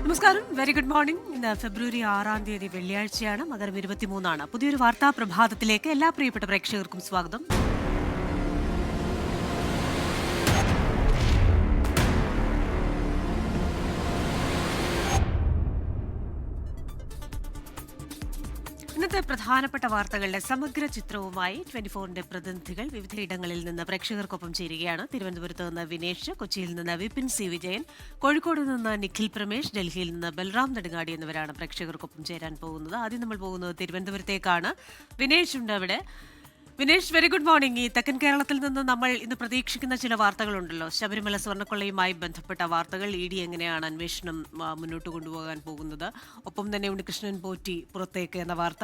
നമസ്കാരം, very good morning. ഇന്ന് ഫെബ്രുവരി 6 വെള്ളിയാഴ്ചയാണ്. മകരം 23 പുതിയൊരു വാർത്താ പ്രഭാതത്തിലേക്ക് എല്ലാ പ്രിയപ്പെട്ട പ്രേക്ഷകർക്കും സ്വാഗതം. ഇന്നത്തെ പ്രധാനപ്പെട്ട വാർത്തകളുടെ സമഗ്ര ചിത്രവുമായി 24ന്റെ പ്രതിനിധികൾ വിവിധയിടങ്ങളിൽ നിന്ന് പ്രേക്ഷകർക്കൊപ്പം ചേരുകയാണ്. തിരുവനന്തപുരത്ത് നിന്ന് വിനേഷ്, കൊച്ചിയിൽ നിന്ന് വിപിൻ സി വിജയൻ, കോഴിക്കോട് നിന്ന് നിഖിൽ പ്രമേഷ്, ഡൽഹിയിൽ നിന്ന് ബൽറാം നെടുങ്ങാടി എന്നിവരാണ് പ്രേക്ഷകർക്കൊപ്പം ചേരാൻ പോകുന്നത്. ആദ്യം നമ്മൾ പോകുന്നത് തിരുവനന്തപുരത്തേക്കാണ്. വിനേഷ് ഉണ്ട് അവിടെ. Vinesh, very good morning. ഈ തെക്കൻ കേരളത്തിൽ നിന്ന് നമ്മൾ ഇന്ന് പ്രതീക്ഷിക്കുന്ന ചില വാർത്തകളുണ്ടല്ലോ. ശബരിമല സ്വർണ്ണക്കൊള്ളയുമായി ബന്ധപ്പെട്ട വാർത്തകൾ, ഇ എങ്ങനെയാണ് അന്വേഷണം മുന്നോട്ട് കൊണ്ടുപോകാൻ പോകുന്നത്, ഒപ്പം തന്നെ ഉണ്ണികൃഷ്ണൻ പോറ്റി പുറത്തേക്ക് എന്ന വാർത്ത,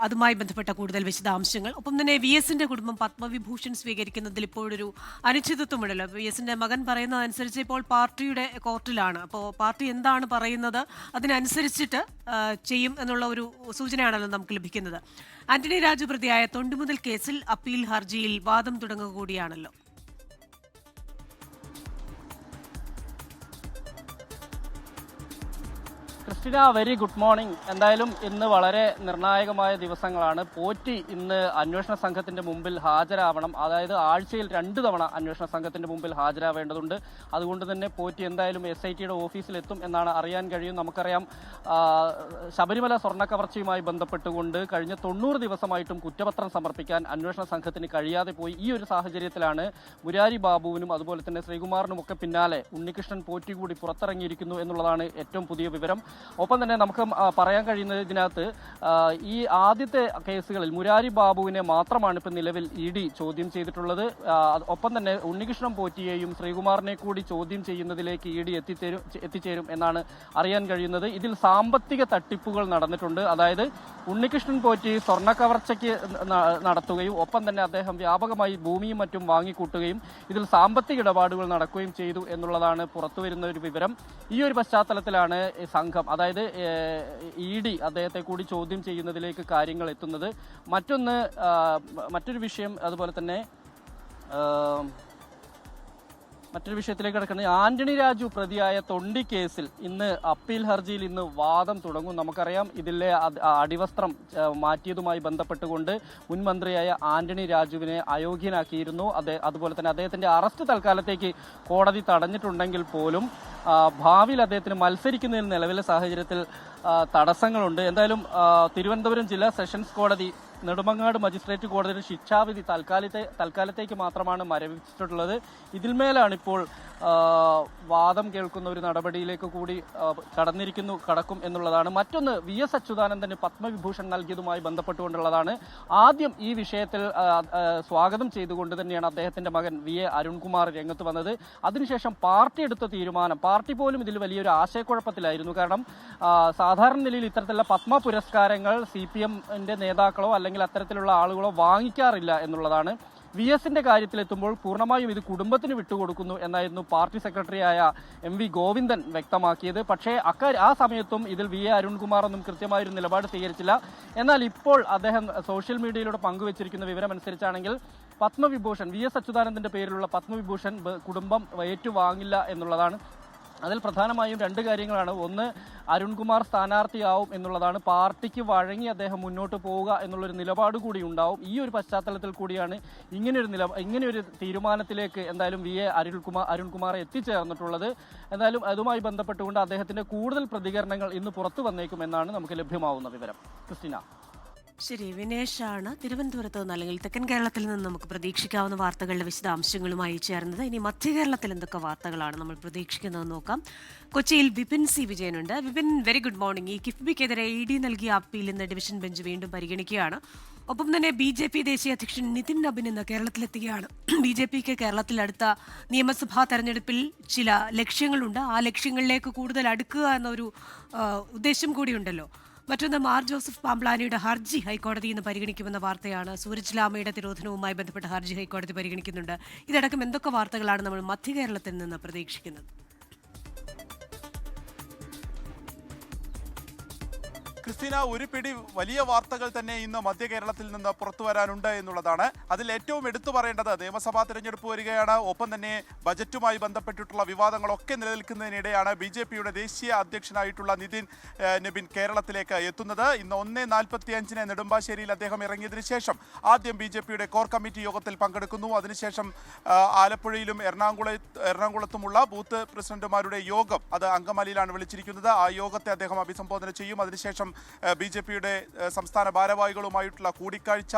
അതുമായി ബന്ധപ്പെട്ട കൂടുതൽ വിശദാംശങ്ങൾ, ഒപ്പം തന്നെ വി എസിന്റെ കുടുംബം പത്മവിഭൂഷൺ സ്വീകരിക്കുന്നതിൽ ഇപ്പോഴൊരു അനിശ്ചിതത്വമുണ്ടല്ലോ. വി എസിന്റെ മകൻ പറയുന്നതനുസരിച്ച് ഇപ്പോൾ പാർട്ടിയുടെ കോർട്ടിലാണ്. അപ്പോൾ പാർട്ടി എന്താണ് പറയുന്നത് അതിനനുസരിച്ചിട്ട് ചെയ്യും എന്നുള്ള ഒരു സൂചനയാണല്ലോ നമുക്ക് ലഭിക്കുന്നത്. ആന്റണി രാജു പ്രതിയായ തൊണ്ടുമുതൽ കേസിൽ അപ്പീൽ ഹർജിയിൽ വാദം തുടങ്ങുക കൂടിയാണല്ലോ. Christina, very good morning. എന്തായാലും ഇന്ന് വളരെ നിർണായകമായ ദിവസങ്ങളാണ്. പോറ്റി ഇന്ന് അന്വേഷണ സംഘത്തിന്റെ മുമ്പിൽ ഹാജരാവണം. അതായത് ആഴ്ചയിൽ 2 തവണ അന്വേഷണ സംഘത്തിന്റെ മുമ്പിൽ ഹാജരാവേണ്ടതുണ്ട്. അതുകൊണ്ട് തന്നെ പോറ്റി എന്തായാലും SITയുടെ ഓഫീസിലെത്തും എന്നാണ് അറിയാൻ കഴിയും. നമുക്കറിയാം, ശബരിമല സ്വർണ്ണക്കവർച്ചയുമായി ബന്ധപ്പെട്ടുകൊണ്ട് കഴിഞ്ഞ 90 ദിവസമായിട്ടും കുറ്റപത്രം സമർപ്പിക്കാൻ അന്വേഷണ സംഘത്തിന് കഴിയാതെ പോയി. ഈ ഒരു സാഹചര്യത്തിലാണ് മുരാരി ബാബുവിനും അതുപോലെ തന്നെ ശ്രീകുമാറിനും ഒക്കെ പിന്നാലെ ഉണ്ണികൃഷ്ണൻ പോറ്റി കൂടി പുറത്തിറങ്ങിയിരിക്കുന്നു എന്നുള്ളതാണ് ഏറ്റവും പുതിയ വിവരം. ഒപ്പം തന്നെ നമുക്ക് പറയാൻ കഴിയുന്നത്, ഇതിനകത്ത് ഈ ആദ്യത്തെ കേസുകളിൽ മുരാരി ബാബുവിനെ മാത്രമാണ് ഇപ്പം നിലവിൽ ED ചോദ്യം ചെയ്തിട്ടുള്ളത്. ഒപ്പം തന്നെ ഉണ്ണികൃഷ്ണൻ പോറ്റിയെയും ശ്രീകുമാറിനെ കൂടി ചോദ്യം ചെയ്യുന്നതിലേക്ക് ED എത്തിച്ചേരും എന്നാണ് അറിയാൻ കഴിയുന്നത്. ഇതിൽ സാമ്പത്തിക തട്ടിപ്പുകൾ നടന്നിട്ടുണ്ട്. അതായത് ഉണ്ണികൃഷ്ണൻ പോറ്റി സ്വർണ്ണക്കവർച്ചയ്ക്ക് നടത്തുകയും ഒപ്പം തന്നെ അദ്ദേഹം വ്യാപകമായി ഭൂമിയും മറ്റും വാങ്ങിക്കൂട്ടുകയും ഇതിൽ സാമ്പത്തിക ഇടപാടുകൾ നടക്കുകയും ചെയ്തു എന്നുള്ളതാണ് പുറത്തുവരുന്ന ഒരു വിവരം. ഈ ഒരു പശ്ചാത്തലത്തിലാണ് സംഘം, അതായത് ED അദ്ദേഹത്തെ കൂടി ചോദ്യം ചെയ്യുന്നതിലേക്ക് കാര്യങ്ങൾ എത്തുന്നത്. മറ്റൊരു വിഷയം, അതുപോലെ തന്നെ മറ്റൊരു വിഷയത്തിലേക്ക് കിടക്കുന്നത്, ആന്റണി രാജു പ്രതിയായ തൊണ്ടി കേസിൽ ഇന്ന് അപ്പീൽ ഹർജിയിൽ ഇന്ന് വാദം തുടങ്ങും. നമുക്കറിയാം, ഇതിലെ അടിവസ്ത്രം മാറ്റിയതുമായി ബന്ധപ്പെട്ടുകൊണ്ട് മുൻ മന്ത്രിയായ ആന്റണി രാജുവിനെ അയോഗ്യനാക്കിയിരുന്നു. അതുപോലെ തന്നെ അദ്ദേഹത്തിന്റെ അറസ്റ്റ് തൽക്കാലത്തേക്ക് കോടതി തടഞ്ഞിട്ടുണ്ടെങ്കിൽ പോലും ഭാവിയിൽ അദ്ദേഹത്തിന് മത്സരിക്കുന്നതിന് നിലവിലെ സാഹചര്യത്തിൽ തടസ്സങ്ങളുണ്ട്. എന്തായാലും തിരുവനന്തപുരം ജില്ലാ സെഷൻസ് കോടതി നെടുമങ്ങാട് മജിസ്ട്രേറ്റ് കോടതിയുടെ ശിക്ഷാവിധി തൽക്കാലത്തേക്ക് മാത്രമാണ് മരവിപ്പിച്ചിട്ടുള്ളത്. ഇതിന്മേലാണ് ഇപ്പോൾ വാദം കേൾക്കുന്ന ഒരു നടപടിയിലേക്ക് കൂടി കടക്കും എന്നുള്ളതാണ്. മറ്റൊന്ന്, VS അച്യുതാനന്ദന് പത്മവിഭൂഷൺ നൽകിയതുമായി ബന്ധപ്പെട്ടുകൊണ്ടുള്ളതാണ്. ആദ്യം ഈ വിഷയത്തിൽ സ്വാഗതം ചെയ്തുകൊണ്ട് തന്നെയാണ് അദ്ദേഹത്തിന്റെ മകൻ VA അരുൺകുമാർ രംഗത്ത് വന്നത്. അതിനുശേഷം പാർട്ടി എടുത്ത തീരുമാനം, പാർട്ടി പോലും ഇതിൽ വലിയൊരു ആശയക്കുഴപ്പത്തിലായിരുന്നു. കാരണം സാധാരണ നിലയിൽ ഇത്തരത്തിലുള്ള പത്മ പുരസ്കാരങ്ങൾ CPMന്റെ നേതാക്കളോ അല്ലെങ്കിൽ അത്തരത്തിലുള്ള ആളുകളോ വാങ്ങിക്കാറില്ല എന്നുള്ളതാണ്. VSന്റെ കാര്യത്തിലെത്തുമ്പോൾ പൂർണ്ണമായും ഇത് കുടുംബത്തിന് വിട്ടുകൊടുക്കുന്നു എന്നായിരുന്നു പാർട്ടി സെക്രട്ടറിയായ MV ഗോവിന്ദൻ വ്യക്തമാക്കിയത്. പക്ഷേ ആ സമയത്തും ഇതിൽ VA അരുൺകുമാർ ഒന്നും കൃത്യമായൊരു നിലപാട് സ്വീകരിച്ചില്ല. എന്നാൽ ഇപ്പോൾ അദ്ദേഹം സോഷ്യൽ മീഡിയയിലൂടെ പങ്കുവച്ചിരിക്കുന്ന വിവരം അനുസരിച്ചാണെങ്കിൽ പത്മവിഭൂഷൺ, VS അച്യുതാനന്ദന്റെ പേരിലുള്ള പത്മവിഭൂഷൺ കുടുംബം ഏറ്റുവാങ്ങില്ല എന്നുള്ളതാണ്. അതിൽ പ്രധാനമായും 2 കാര്യങ്ങളാണ്. ഒന്ന്, അരുൺകുമാർ സ്ഥാനാർത്ഥിയാവും എന്നുള്ളതാണ്. പാർട്ടിക്ക് വഴങ്ങി അദ്ദേഹം മുന്നോട്ട് പോവുക എന്നുള്ളൊരു നിലപാട് കൂടി ഉണ്ടാവും. ഈ ഒരു പശ്ചാത്തലത്തിൽ കൂടിയാണ് ഇങ്ങനെയൊരു തീരുമാനത്തിലേക്ക് എന്തായാലും VA അരുൺകുമാർ എത്തിച്ചേർന്നിട്ടുള്ളത്. എന്തായാലും അതുമായി ബന്ധപ്പെട്ടുകൊണ്ട് അദ്ദേഹത്തിന്റെ കൂടുതൽ പ്രതികരണങ്ങൾ ഇന്ന് പുറത്തു വന്നേക്കുമെന്നാണ് നമുക്ക് ലഭ്യമാവുന്ന വിവരം. ക്രിസ്റ്റിന. ശരി, വിനേഷാണ് തിരുവനന്തപുരത്ത് നിന്ന്, അല്ലെങ്കിൽ തെക്കൻ കേരളത്തിൽ നിന്ന് നമുക്ക് പ്രതീക്ഷിക്കാവുന്ന വാർത്തകളുടെ വിശദാംശങ്ങളുമായി ചേർന്നത്. ഇനി മധ്യ കേരളത്തിൽ എന്തൊക്കെ വാർത്തകളാണ് നമ്മൾ പ്രതീക്ഷിക്കുന്നത് നോക്കാം. കൊച്ചിയിൽ വിപിൻ സി വിജയനുണ്ട്. Vipin, very good morning. ഈ കിഫ്ബിക്കെതിരെ ED നൽകിയ അപ്പീൽ ഇന്ന് ഡിവിഷൻ ബെഞ്ച് വീണ്ടും പരിഗണിക്കുകയാണ്. ഒപ്പം തന്നെ BJP ദേശീയ അധ്യക്ഷൻ നിതിൻ നബിൻ ഇന്ന് കേരളത്തിലെത്തുകയാണ്. BJPക്ക് കേരളത്തിൽ അടുത്ത നിയമസഭാ തെരഞ്ഞെടുപ്പിൽ ചില ലക്ഷ്യങ്ങളുണ്ട്. ആ ലക്ഷ്യങ്ങളിലേക്ക് കൂടുതൽ അടുക്കുക എന്നൊരു ഉദ്ദേശം കൂടിയുണ്ടല്ലോ. മറ്റൊന്ന്, മാർ ജോസഫ് പാംപ്ലാനിയുടെ ഹർജി ഹൈക്കോടതി ഇന്ന് പരിഗണിക്കുമെന്ന വാർത്തയാണ്. സൂരജ് ലാമയുടെ തിരോധനവുമായി ബന്ധപ്പെട്ട ഹർജി ഹൈക്കോടതി പരിഗണിക്കുന്നുണ്ട്. ഇതടക്കം എന്തൊക്കെ വാർത്തകളാണ് നമ്മൾ മധ്യ കേരളത്തിൽ നിന്ന് പ്രതീക്ഷിക്കുന്നത്? ക്രിസ്റ്റീന, ഒരു പിടി വലിയ വാർത്തകൾ തന്നെ ഇന്ന് മധ്യ കേരളത്തിൽ നിന്ന് പുറത്തു വരാനുണ്ട് എന്നുള്ളതാണ്. അതിൽ ഏറ്റവും എടുത്തു പറയേണ്ടത് നിയമസഭാ തെരഞ്ഞെടുപ്പ് വരികയാണ്. ഒപ്പം തന്നെ ബജറ്റുമായി ബന്ധപ്പെട്ടിട്ടുള്ള വിവാദങ്ങളൊക്കെ നിലനിൽക്കുന്നതിനിടെയാണ് BJPയുടെ ദേശീയ അധ്യക്ഷനായിട്ടുള്ള നിതിൻ നബിൻ കേരളത്തിലേക്ക് എത്തുന്നത്. ഇന്ന് 1:45 നെടുമ്പാശ്ശേരിയിൽ അദ്ദേഹം ഇറങ്ങിയതിനു ശേഷം ആദ്യം BJPയുടെ കോർ കമ്മിറ്റി യോഗത്തിൽ പങ്കെടുക്കുന്നു. അതിനുശേഷം ആലപ്പുഴയിലും എറണാകുളത്തുമുള്ള ബൂത്ത് പ്രസിഡന്റുമാരുടെ യോഗം, അത് അങ്കമാലിയിലാണ് വിളിച്ചിരിക്കുന്നത്. ആ യോഗത്തെ അദ്ദേഹം അഭിസംബോധന ചെയ്യും. അതിനുശേഷം BJPയുടെ സംസ്ഥാന ഭാരവാഹികളുമായിട്ടുള്ള കൂടിക്കാഴ്ച,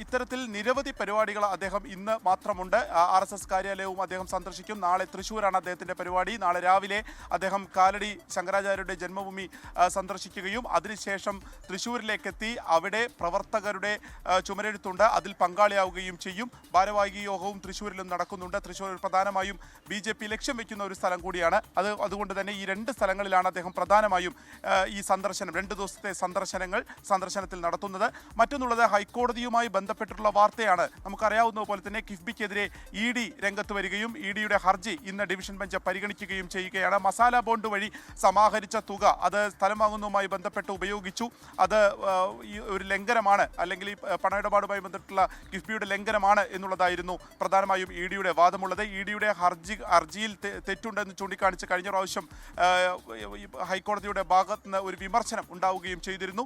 ഇത്തരത്തിൽ നിരവധി പരിപാടികൾ അദ്ദേഹം ഇന്ന് മാത്രമുണ്ട്. RSS കാര്യാലയവും അദ്ദേഹം സന്ദർശിക്കും. നാളെ തൃശ്ശൂരാണ് അദ്ദേഹത്തിന്റെ പരിപാടി. നാളെ രാവിലെ അദ്ദേഹം കാലടി ശങ്കരാചാര്യരുടെ ജന്മഭൂമി സന്ദർശിക്കുകയും അതിനുശേഷം തൃശ്ശൂരിലേക്കെത്തി അവിടെ പ്രവർത്തകരുടെ ചുമരെഴുത്തുണ്ട്, അതിൽ പങ്കാളിയാവുകയും ചെയ്യും. ഭാരവാഹി യോഗവും തൃശ്ശൂരിലും നടക്കുന്നുണ്ട്. തൃശ്ശൂർ പ്രധാനമായും BJP ലക്ഷ്യം വെക്കുന്ന ഒരു സ്ഥലം കൂടിയാണ്. അതുകൊണ്ട് തന്നെ ഈ 2 സ്ഥലങ്ങളിലാണ് അദ്ദേഹം പ്രധാനമായും ഈ സന്ദർശനം, 2 ദിവസത്തെ സന്ദർശനത്തിൽ നടത്തുന്നത്. മറ്റൊന്നുള്ളത് ഹൈക്കോടതിയുമായി ബന്ധപ്പെട്ടിട്ടുള്ള വാർത്തയാണ്. നമുക്കറിയാവുന്ന പോലെ തന്നെ കിഫ്ബിക്കെതിരെ ED രംഗത്ത് വരികയും EDയുടെ ഹർജി ഇന്ന് ഡിവിഷൻ ബെഞ്ച് പരിഗണിക്കുകയും ചെയ്യുകയാണ്. മസാല ബോണ്ട് വഴി സമാഹരിച്ച തുക അത് സ്ഥലം വാങ്ങുന്നതുമായി ബന്ധപ്പെട്ട് ഉപയോഗിച്ചു, അത് ഒരു ലംഘനമാണ്, അല്ലെങ്കിൽ ഈ പണമിടപാടുമായി ബന്ധപ്പെട്ടുള്ള കിഫ്ബിയുടെ ലംഘനമാണ് എന്നുള്ളതായിരുന്നു പ്രധാനമായും EDയുടെ വാദമുള്ളത്. EDയുടെ ഹർജിയിൽ തെറ്റുണ്ടെന്ന് ചൂണ്ടിക്കാണിച്ച് കഴിഞ്ഞ പ്രാവശ്യം ഹൈക്കോടതിയുടെ ഭാഗത്ത് നിന്ന് ഒരു വിമർശനം ഉണ്ടാവുകയും ചെയ്തിരുന്നു.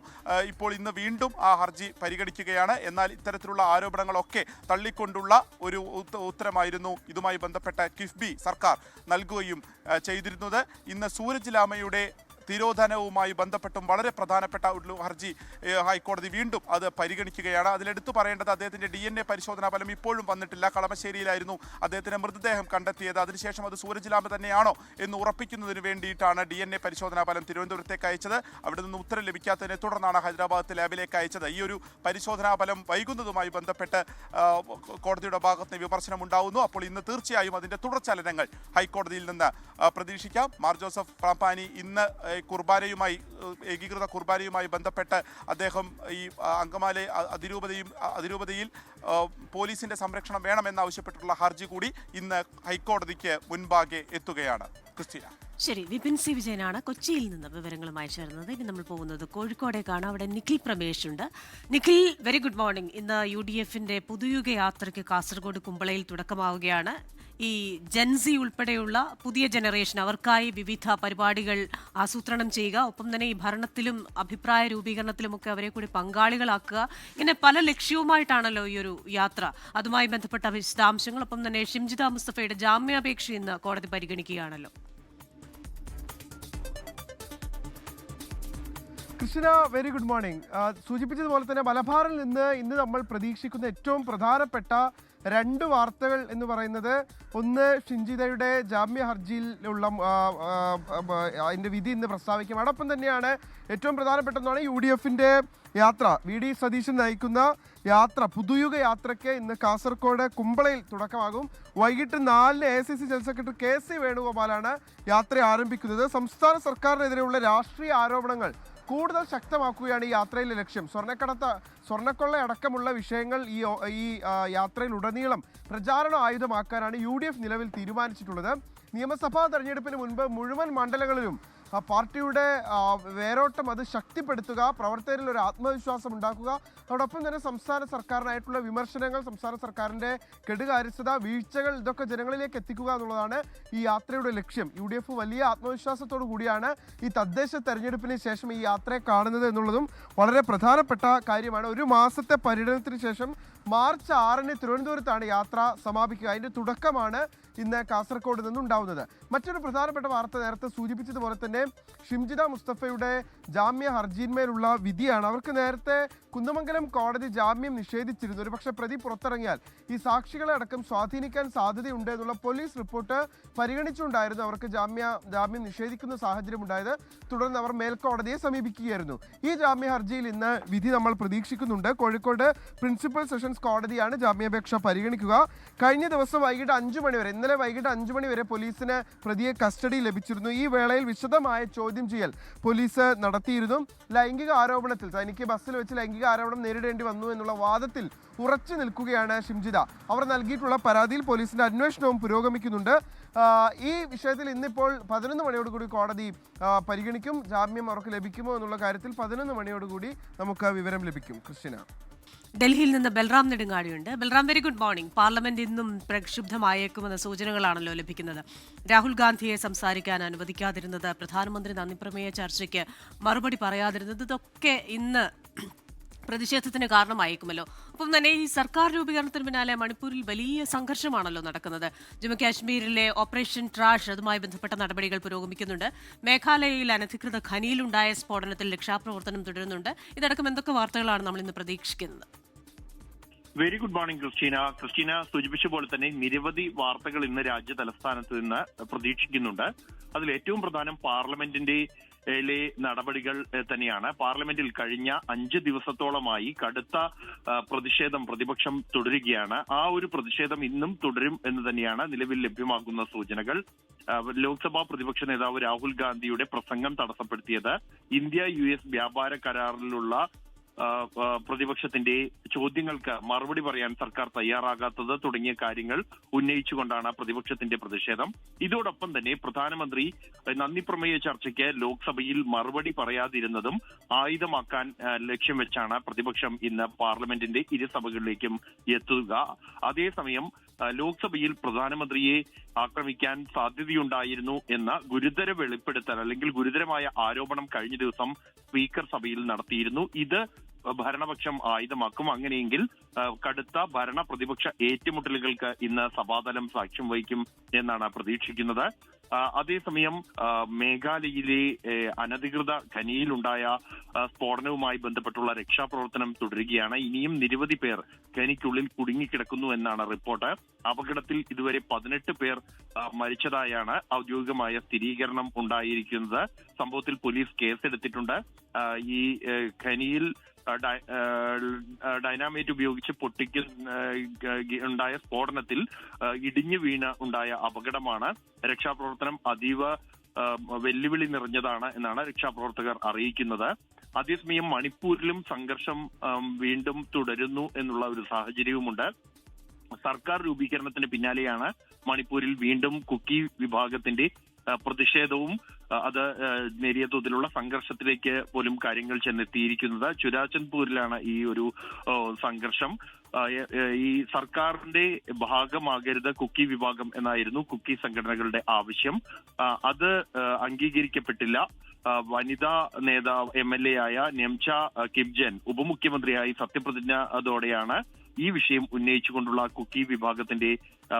ഇപ്പോൾ ഇന്ന് വീണ്ടും ആ ഹർജി പരിഗണിക്കുകയാണ്. എന്നാൽ ഇത്തരത്തിലുള്ള ആരോപണങ്ങളൊക്കെ തള്ളിക്കൊണ്ടുള്ള ഒരു ഉത്തരമായിരുന്നു ഇതുമായി ബന്ധപ്പെട്ട കിഫ്ബി സർക്കാർ നൽകുകയും ചെയ്തിരുന്നത്. ഇന്ന് സൂരജ് ലാമയുടെ തിരോധനവുമായി ബന്ധപ്പെട്ടും വളരെ പ്രധാനപ്പെട്ട ഒരു ഹർജി ഹൈക്കോടതി വീണ്ടും അത് പരിഗണിക്കുകയാണ്. അതിലെടുത്തു പറയേണ്ടത് അദ്ദേഹത്തിൻ്റെ DNA പരിശോധനാ ഫലം ഇപ്പോഴും വന്നിട്ടില്ല. കളമശ്ശേരിയിലായിരുന്നു അദ്ദേഹത്തിൻ്റെ മൃതദേഹം കണ്ടെത്തിയത്. അതിനുശേഷം അത് സൂരജ് ലാമ തന്നെയാണോ എന്ന് ഉറപ്പിക്കുന്നതിന് വേണ്ടിയിട്ടാണ് DNA പരിശോധനാ ഫലം തിരുവനന്തപുരത്തേക്ക് അയച്ചത്. അവിടെ നിന്ന് ഉത്തരം ലഭിക്കാത്തതിനെ തുടർന്നാണ് ഹൈദരാബാദ് ലാബിലേക്ക് അയച്ചത്. ഈ ഒരു പരിശോധനാ ഫലം വൈകുന്നതുമായി ബന്ധപ്പെട്ട് കോടതിയുടെ ഭാഗത്ത് നിന്ന് വിമർശനം ഉണ്ടാവുന്നു. അപ്പോൾ ഇന്ന് തീർച്ചയായും അതിൻ്റെ തുടർചലനങ്ങൾ ഹൈക്കോടതിയിൽ നിന്ന് പ്രതീക്ഷിക്കാം. മാർ ജോസഫ് പാപ്പാനി ഇന്ന് കുർബാനയുമായി, ഏകീകൃത കുർബാനയുമായി ബന്ധപ്പെട്ട് അദ്ദേഹം ഈ അങ്കമാലി അതിരൂപതയിൽ പോലീസിന്റെ സംരക്ഷണം വേണമെന്നാവശ്യപ്പെട്ടിട്ടുള്ള ഹർജി കൂടി ഇന്ന് ഹൈക്കോടതിക്ക് മുൻപാകെ എത്തുകയാണ്. ക്രിസ്റ്റീന. ശരി, വിപിൻ സി വിജയനാണ് കൊച്ചിയിൽ നിന്ന് വിവരങ്ങളുമായി ചേർന്നത്. ഇനി നമ്മൾ പോകുന്നത് കോഴിക്കോടേക്കാണ്. അവിടെ നിഖിൽ പ്രമേഷ് ഉണ്ട്. Nikhil, very good morning. ഇന്ന് UDFന്റെ പുതുയുഗ യാത്രയ്ക്ക് കാസർഗോഡ് കുമ്പളയിൽ തുടക്കമാവുകയാണ്. ഈ ജെൻസി ഉൾപ്പെടെയുള്ള പുതിയ ജനറേഷൻ, അവർക്കായി വിവിധ പരിപാടികൾ ആസൂത്രണം ചെയ്യുക, ഒപ്പം തന്നെ ഈ ഭരണത്തിലും അഭിപ്രായ രൂപീകരണത്തിലുമൊക്കെ അവരെ കൂടി പങ്കാളികളാക്കുക, ഇങ്ങനെ പല ലക്ഷ്യവുമായിട്ടാണല്ലോ ഈ ഒരു യാത്ര. അതുമായി ബന്ധപ്പെട്ട വിശദാംശങ്ങൾ, ഒപ്പം തന്നെ ഷിംജിത മുസ്തഫയുടെ ജാമ്യാപേക്ഷ ഇന്ന് കോടതി പരിഗണിക്കുകയാണല്ലോ. Krishna, very good morning. സൂചിപ്പിച്ചതുപോലെ തന്നെ മലബാറിൽ നിന്ന് ഇന്ന് നമ്മൾ പ്രതീക്ഷിക്കുന്ന ഏറ്റവും പ്രധാനപ്പെട്ട 2 വാർത്തകൾ എന്ന് പറയുന്നത്, ഒന്ന് ഷിംജിതയുടെ ജാമ്യ ഹർജിയിലുള്ള അതിൻ്റെ വിധി ഇന്ന് പ്രസ്താവിക്കും. അതോടൊപ്പം തന്നെയാണ് ഏറ്റവും പ്രധാനപ്പെട്ട ഒന്നാണ് UDFന്റെ യാത്ര. VD സതീശൻ നയിക്കുന്ന യാത്ര, പുതുയുഗ യാത്രയ്ക്ക് ഇന്ന് കാസർഗോഡ് കുമ്പളയിൽ തുടക്കമാകും. വൈകിട്ട് 4-ന് AICC ജനറൽ സെക്രട്ടറി KC വേണുഗോപാലാണ് യാത്ര ആരംഭിക്കുന്നത്. സംസ്ഥാന സർക്കാരിനെതിരെയുള്ള രാഷ്ട്രീയ ആരോപണങ്ങൾ കൂടുതൽ ശക്തമാക്കുകയാണ് ഈ യാത്രയിലെ ലക്ഷ്യം. സ്വർണ്ണക്കൊള്ള അടക്കമുള്ള വിഷയങ്ങൾ ഈ യാത്രയിൽ ഉടനീളം പ്രചാരണ ആയുധമാക്കാനാണ് UDF നിലവിൽ തീരുമാനിച്ചിട്ടുള്ളത്. നിയമസഭാ തെരഞ്ഞെടുപ്പിന് മുൻപ് മുഴുവൻ മണ്ഡലങ്ങളിലും പാർട്ടിയുടെ വേരോട്ടം അത് ശക്തിപ്പെടുത്തുക, പ്രവർത്തകരിൽ ഒരു ആത്മവിശ്വാസം ഉണ്ടാക്കുക, അതോടൊപ്പം തന്നെ സംസ്ഥാന സർക്കാരിനായിട്ടുള്ള വിമർശനങ്ങൾ, സംസ്ഥാന സർക്കാരിൻ്റെ കെടുകാര്യസ്ഥത, വീഴ്ചകൾ, ഇതൊക്കെ ജനങ്ങളിലേക്ക് എത്തിക്കുക എന്നുള്ളതാണ് ഈ യാത്രയുടെ ലക്ഷ്യം. UDF വലിയ ആത്മവിശ്വാസത്തോടു കൂടിയാണ് ഈ തദ്ദേശ തെരഞ്ഞെടുപ്പിന് ശേഷം ഈ യാത്രയെ കാണുന്നത് എന്നുള്ളതും വളരെ പ്രധാനപ്പെട്ട കാര്യമാണ്. 1 മാസത്തെ പര്യടനത്തിന് ശേഷം മാർച്ച് 6-ന് തിരുവനന്തപുരത്താണ് യാത്ര സമാപിക്കുക. അതിൻ്റെ തുടക്കമാണ് ഇന്ന് കാസർഗോഡ് നിന്നുണ്ടാവുന്നത്. മറ്റൊരു പ്രധാനപ്പെട്ട വാർത്ത നേരത്തെ സൂചിപ്പിച്ചതുപോലെ തന്നെ ഷിംജിത മുസ്തഫയുടെ ജാമ്യ ഹർജിയിന്മേലുള്ള വിധിയാണ്. അവർക്ക് നേരത്തെ കുന്നമംഗലം കോടതി ജാമ്യം നിഷേധിച്ചിരുന്നു. ഒരു പക്ഷേ പ്രതി പുറത്തിറങ്ങിയാൽ ഈ സാക്ഷികളെ അടക്കം സ്വാധീനിക്കാൻ സാധ്യതയുണ്ട് എന്നുള്ള പോലീസ് റിപ്പോർട്ട് പരിഗണിച്ചുകൊണ്ടായിരുന്നു അവർക്ക് ജാമ്യം നിഷേധിക്കുന്ന സാഹചര്യം ഉണ്ടായത്. തുടർന്ന് അവർ മേൽക്കോടതിയെ സമീപിക്കുകയായിരുന്നു. ഈ ജാമ്യ ഹർജിയിൽ ഇന്ന് വിധി നമ്മൾ പ്രതീക്ഷിക്കുന്നുണ്ട്. കോഴിക്കോട് പ്രിൻസിപ്പൽ സെഷൻസ് കോടതിയാണ് ജാമ്യാപേക്ഷ പരിഗണിക്കുക. കഴിഞ്ഞ ദിവസം വൈകിട്ട് 5 മണി വരെ, ഇന്ന് ഇന്നലെ വൈകിട്ട് 5 മണി വരെ പോലീസിന് പ്രതിയെ കസ്റ്റഡി ലഭിച്ചിരുന്നു. ഈ വേളയിൽ വിശദമായ ചോദ്യം ചെയ്യൽ പോലീസ് നടത്തിയിരുന്നു. ലൈംഗിക ആരോപണത്തിൽ തനിക്ക് ബസ്സിൽ വെച്ച് ലൈംഗിക ആരോപണം നേരിടേണ്ടി വന്നു എന്നുള്ള വാദത്തിൽ ഉറച്ചു നിൽക്കുകയാണ് ഷിംജിത. അവർ നൽകിയിട്ടുള്ള പരാതിയിൽ പോലീസിന്റെ അന്വേഷണവും പുരോഗമിക്കുന്നുണ്ട്. ഈ വിഷയത്തിൽ ഇന്നിപ്പോൾ 11 മണിയോടുകൂടി കോടതി പരിഗണിക്കും. ജാമ്യം അവർക്ക് ലഭിക്കുമോ എന്നുള്ള കാര്യത്തിൽ 11 മണിയോടുകൂടി നമുക്ക് വിവരം ലഭിക്കും. ക്രിസ്റ്റിന, ഡൽഹിയിൽ നിന്ന് ബൽറാം നെടുങ്ങാടിയുണ്ട്. Balram, very good morning. Parliament ഇന്നും പ്രക്ഷുബ്ധമായേക്കുമെന്ന സൂചനകളാണല്ലോ ലഭിക്കുന്നത്. രാഹുൽ ഗാന്ധിയെ സംസാരിക്കാൻ അനുവദിക്കാതിരുന്നത്, പ്രധാനമന്ത്രി നന്ദിപ്രമേയ ചർച്ചയ്ക്ക് മറുപടി പറയാതിരുന്നത്, ഇതൊക്കെ ഇന്ന് പ്രതിഷേധത്തിന് കാരണമായേക്കുമല്ലോ. ഒപ്പം തന്നെ ഈ സർക്കാർ രൂപീകരണത്തിന് പിന്നാലെ മണിപ്പൂരിൽ വലിയ സംഘർഷമാണല്ലോ നടക്കുന്നത്. ജമ്മു കാശ്മീരിലെ ഓപ്പറേഷൻ ട്രാഷ്, അതുമായി ബന്ധപ്പെട്ട നടപടികൾ പുരോഗമിക്കുന്നുണ്ട്. മേഘാലയയിൽ അനധികൃത ഖനിയിലുണ്ടായ സ്ഫോടനത്തിൽ രക്ഷാപ്രവർത്തനം തുടരുന്നുണ്ട്. ഇതടക്കം എന്തൊക്കെ വാർത്തകളാണ് നമ്മൾ ഇന്ന് പ്രതീക്ഷിക്കുന്നത്? വെരി ഗുഡ് മോർണിംഗ് ക്രിസ്റ്റീന സൂചിപ്പിച്ച പോലെ തന്നെ നിരവധി വാർത്തകൾ ഇന്ന് രാജ്യ തലസ്ഥാനത്ത് നിന്ന് പ്രതീക്ഷിക്കുന്നുണ്ട്. അതിൽ ഏറ്റവും പ്രധാനം പാർലമെന്റിന്റെ നടപടികൾ തന്നെയാണ്. പാർലമെന്റിൽ കഴിഞ്ഞ 5 ദിവസത്തോളമായി കടുത്ത പ്രതിഷേധം പ്രതിപക്ഷം തുടരുകയാണ്. ആ ഒരു പ്രതിഷേധം ഇന്നും തുടരും എന്ന് തന്നെയാണ് നിലവിൽ ലഭ്യമാകുന്ന സൂചനകൾ. ലോക്സഭാ പ്രതിപക്ഷ നേതാവ് രാഹുൽ ഗാന്ധിയുടെ പ്രസംഗം തടസ്സപ്പെടുത്തിയത്, ഇന്ത്യ US വ്യാപാര കരാറിലുള്ള പ്രതിപക്ഷത്തിന്റെ ചോദ്യങ്ങൾക്ക് മറുപടി പറയാൻ സർക്കാർ തയ്യാറാകാത്തത് തുടങ്ങിയ കാര്യങ്ങൾ ഉന്നയിച്ചുകൊണ്ടാണ് പ്രതിപക്ഷത്തിന്റെ പ്രതിഷേധം. ഇതോടൊപ്പം തന്നെ പ്രധാനമന്ത്രി നന്ദിപ്രമേയ ചർച്ചയ്ക്ക് ലോക്സഭയിൽ മറുപടി പറയാതിരുന്നതും ആയുധമാക്കാൻ ലക്ഷ്യം വെച്ചാണ് പ്രതിപക്ഷം ഇന്ന് പാർലമെന്റിന്റെ ഇരുസഭകളിലേക്കും എത്തുക. അതേസമയം ലോക്സഭയിൽ പ്രധാനമന്ത്രിയെ ആക്രമിക്കാൻ സാധ്യതയുണ്ടായിരുന്നു എന്ന ഗുരുതര വെളിപ്പെടുത്തൽ അല്ലെങ്കിൽ ഗുരുതരമായ ആരോപണം കഴിഞ്ഞ ദിവസം സ്പീക്കർ സഭയിൽ നടത്തിയിരുന്നു. ഇത് ഭരണപക്ഷം ആയുധമാക്കും. അങ്ങനെയെങ്കിൽ കടുത്ത ഭരണ പ്രതിപക്ഷ ഏറ്റുമുട്ടലുകൾക്ക് ഇന്ന് സഭാതലം സാക്ഷ്യം വഹിക്കും എന്നാണ് പ്രതീക്ഷിക്കുന്നത്. അതേസമയം മേഘാലയയിലെ അനധികൃത ഖനിയിലുണ്ടായ സ്ഫോടനവുമായി ബന്ധപ്പെട്ടുള്ള രക്ഷാപ്രവർത്തനം തുടരുകയാണ്. ഇനിയും നിരവധി പേർ ഖനിക്കുള്ളിൽ കുടുങ്ങിക്കിടക്കുന്നു എന്നാണ് റിപ്പോർട്ട്. അപകടത്തിൽ ഇതുവരെ 18 പേർ മരിച്ചതായാണ് ഔദ്യോഗികമായ സ്ഥിരീകരണം ഉണ്ടായിരിക്കുന്നത്. സംഭവത്തിൽ പോലീസ് കേസെടുത്തിട്ടുണ്ട്. ഈ ഖനിയിൽ ഡൈനാമൈറ്റ് ഉപയോഗിച്ച് ഉണ്ടായ സ്ഫോടനത്തിൽ ഇടിഞ്ഞു വീണ് ഉണ്ടായ അപകടമാണ്. രക്ഷാപ്രവർത്തനം അതീവ വെല്ലുവിളി നിറഞ്ഞതാണ് എന്നാണ് രക്ഷാപ്രവർത്തകർ അറിയിക്കുന്നത്. അതേസമയം മണിപ്പൂരിലും സംഘർഷം വീണ്ടും തുടരുന്നു എന്നുള്ള ഒരു സാഹചര്യവുമുണ്ട്. സർക്കാർ രൂപീകരണത്തിന് പിന്നാലെയാണ് മണിപ്പൂരിൽ വീണ്ടും കുക്കി വിഭാഗത്തിന്റെ പ്രതിഷേധവും അത് നേരിയ തോതിലുള്ള സംഘർഷത്തിലേക്ക് പോലും കാര്യങ്ങൾ ചെന്നെത്തിയിരിക്കുന്നത്. ചുരാചന്ദ്പൂരിലാണ് ഈ ഒരു സംഘർഷം. ഈ സർക്കാരിന്റെ ഭാഗമാകരുത് കുക്കി വിഭാഗം എന്നായിരുന്നു കുക്കി സംഘടനകളുടെ ആവശ്യം. അത് അംഗീകരിക്കപ്പെട്ടില്ല. വനിതാ നേതാവ് MLA ആയ നെംച കിബ്ജൻ ഉപമുഖ്യമന്ത്രിയായി സത്യപ്രതിജ്ഞയോടെയാണ് ഈ വിഷയം ഉന്നയിച്ചുകൊണ്ടുള്ള കുക്കി വിഭാഗത്തിന്റെ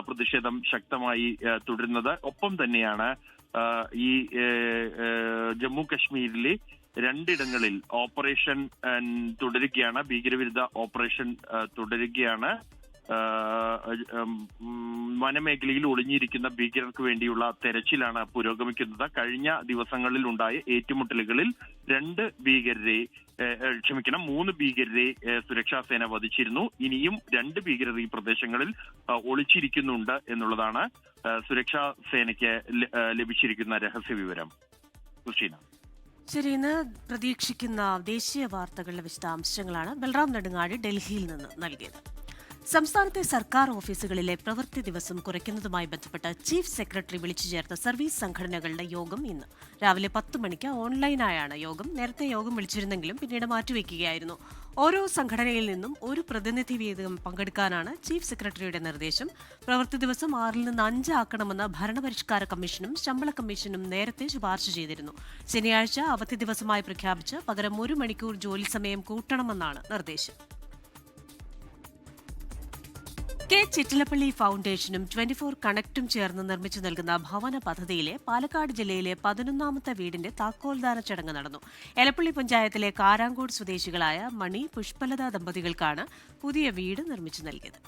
പ്രതിഷേധം ശക്തമായി തുടരുന്നത്. ഒപ്പം തന്നെയാണ് ഈ ജമ്മു കശ്മീരിലെ 2 ഇടങ്ങളിൽ ഓപ്പറേഷൻ തുടരുകയാണ്. ഭീകരവിരുദ്ധ ഓപ്പറേഷൻ തുടരുകയാണ്. വനമേഖലയിൽ ഒളിഞ്ഞിരിക്കുന്ന ഭീകരർക്ക് വേണ്ടിയുള്ള തെരച്ചിലാണ് പുരോഗമിക്കുന്നത്. കഴിഞ്ഞ ദിവസങ്ങളിൽ ഉണ്ടായ ഏറ്റുമുട്ടലുകളിൽ 3 ഭീകരരെ സുരക്ഷാ സേന വധിച്ചിരുന്നു. ഇനിയും 2 ഭീകരർ ഈ പ്രദേശങ്ങളിൽ ഒളിച്ചിരിക്കുന്നുണ്ട് എന്നുള്ളതാണ് സുരക്ഷാ സേനയ്ക്ക് ലഭിച്ചിരിക്കുന്ന രഹസ്യ വിവരം. സുഷീന, ശരി, ഇന്ന് പ്രതീക്ഷിക്കുന്ന ദേശീയ വാർത്തകളുടെ വിശദാംശങ്ങളാണ് ബൽറാം നെടുങ്ങാടി ഡൽഹിയിൽ നിന്ന് നൽകിയത്. സംസ്ഥാനത്തെ സർക്കാർ ഓഫീസുകളിലെ പ്രവൃത്തി ദിവസം കുറയ്ക്കുന്നതുമായി ബന്ധപ്പെട്ട് ചീഫ് സെക്രട്ടറി വിളിച്ചു ചേർത്ത സർവീസ് സംഘടനകളുടെ യോഗം ഇന്ന് രാവിലെ 10 മണിക്ക് ഓൺലൈനായാണ് യോഗം. നേരത്തെ യോഗം വിളിച്ചിരുന്നെങ്കിലും പിന്നീട് മാറ്റിവെക്കുകയായിരുന്നു. ഓരോ സംഘടനയിൽ നിന്നും ഒരു പ്രതിനിധി വീതം പങ്കെടുക്കാനാണ് ചീഫ് സെക്രട്ടറിയുടെ നിർദ്ദേശം. പ്രവൃത്തി ദിവസം 6 നിന്ന് 5 ആക്കണമെന്ന് ഭരണപരിഷ്കാര കമ്മീഷനും ശമ്പള കമ്മീഷനും നേരത്തെ ശുപാർശ ചെയ്തിരുന്നു. ശനിയാഴ്ച അവധി ദിവസമായി പ്രഖ്യാപിച്ച് പകരം 1 മണിക്കൂർ ജോലി സമയം കൂട്ടണമെന്നാണ് നിർദ്ദേശം. കെ ചിറ്റിലപ്പള്ളി ഫൗണ്ടേഷനും 24 കണക്റ്റും ചേർന്ന് നിർമ്മിച്ചു നൽകുന്ന ഭവന പദ്ധതിയിലെ പാലക്കാട് ജില്ലയിലെ 11ാമത്തെ വീടിന്റെ താക്കോൽദാന ചടങ്ങ് നടന്നു. എലപ്പള്ളി പഞ്ചായത്തിലെ കാരാങ്കോട് സ്വദേശികളായ മണി, പുഷ്പലത ദമ്പതികൾക്കാണ് പുതിയ വീട് നിർമ്മിച്ചു നൽകിയത്.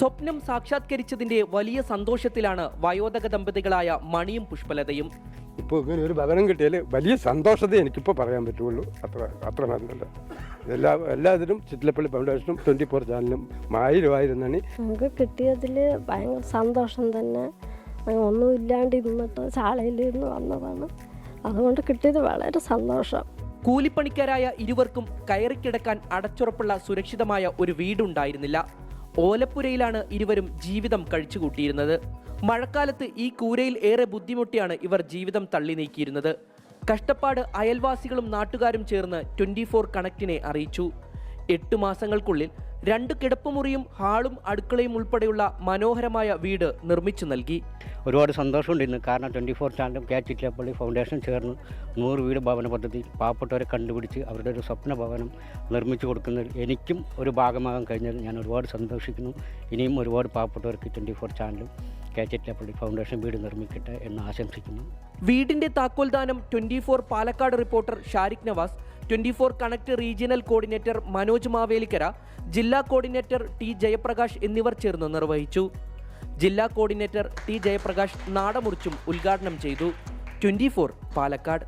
സ്വപ്നം സാക്ഷാത്കരിച്ചതിന്റെ വലിയ സന്തോഷത്തിലാണ് വയോധക ദമ്പതികളായ മണിയും പുഷ്പലതയും. ഇപ്പോൾ ഇങ്ങനെ ഒരു ഭവനം കിട്ടിയാൽ വലിയ സന്തോഷത്തെ എനിക്കിപ്പോൾ പറയാൻ പറ്റുള്ളൂ. അത്ര നല്ലത്. എല്ലാത്തിനും ചിറ്റിലപ്പള്ളി ഫൗണ്ടേഷനും 24 ചാനലും 1000 നന്ദി. നമുക്ക് കിട്ടിയതിൽ ഭയങ്കര സന്തോഷം തന്നെ. ഒന്നും ഇല്ലാണ്ട് ഇരുന്നിട്ട് ശാലയിൽ നിന്ന് വന്നതാണ്. അതുകൊണ്ട് കിട്ടിയത് വളരെ സന്തോഷം. കൂലിപ്പണിക്കാരായ ഇരുവർക്കും കയറിക്കിടക്കാൻ അടച്ചുറപ്പുള്ള സുരക്ഷിതമായ ഒരു വീടുണ്ടായിരുന്നില്ല. ഓലപ്പുരയിലാണ് ഇരുവരും ജീവിതം കഴിച്ചുകൂട്ടിയിരുന്നത്. മഴക്കാലത്ത് ഈ കൂരയിൽ ഏറെ ബുദ്ധിമുട്ടിയാണ് ഇവർ ജീവിതം തള്ളി നീക്കിയിരുന്നത്. കഷ്ടപ്പാട് അയൽവാസികളും നാട്ടുകാരും ചേർന്ന് 24 കണക്റ്റിനെ അറിയിച്ചു. 8 മാസങ്ങൾക്കുള്ളിൽ 2 കിടപ്പുമുറിയും ഹാളും അടുക്കളയും ഉൾപ്പെടെയുള്ള മനോഹരമായ വീട് നിർമ്മിച്ചു നൽകി. ഒരുപാട് സന്തോഷമുണ്ട് ഇന്ന്. കാരണം 24 ചാനലും ചിറ്റിലപ്പള്ളി ഫൗണ്ടേഷനും ചേർന്ന് 100 വീട് ഭവന പദ്ധതി പാവപ്പെട്ടവരെ കണ്ടുപിടിച്ച് അവരുടെ ഒരു സ്വപ്ന ഭവനം നിർമ്മിച്ചു കൊടുക്കുന്നതിൽ എനിക്കും ഒരു ഭാഗമാകാൻ കഴിഞ്ഞതിൽ ഞാൻ ഒരുപാട് സന്തോഷിക്കുന്നു. ഇനിയും ഒരുപാട് പാവപ്പെട്ടവർക്ക് 24 ചാനലും ചിറ്റിലപ്പള്ളി ഫൗണ്ടേഷൻ വീട് നിർമ്മിക്കട്ടെ എന്ന് ആശംസിക്കുന്നു. വീടിന്റെ താക്കോൽദാനം 24 Palakkad reporter Shariq Navas, 24 connect regional coordinator Manoj Mavelikkara, ജില്ലാ കോർഡിനേറ്റർ ടി ജയപ്രകാശ് എന്നിവർ ചേർന്ന് നിർവഹിച്ചു. ജില്ലാ കോർഡിനേറ്റർ ടി ജയപ്രകാശ് നാടമുറിച്ചും ഉദ്ഘാടനം ചെയ്തു. 24 പാലക്കാട്.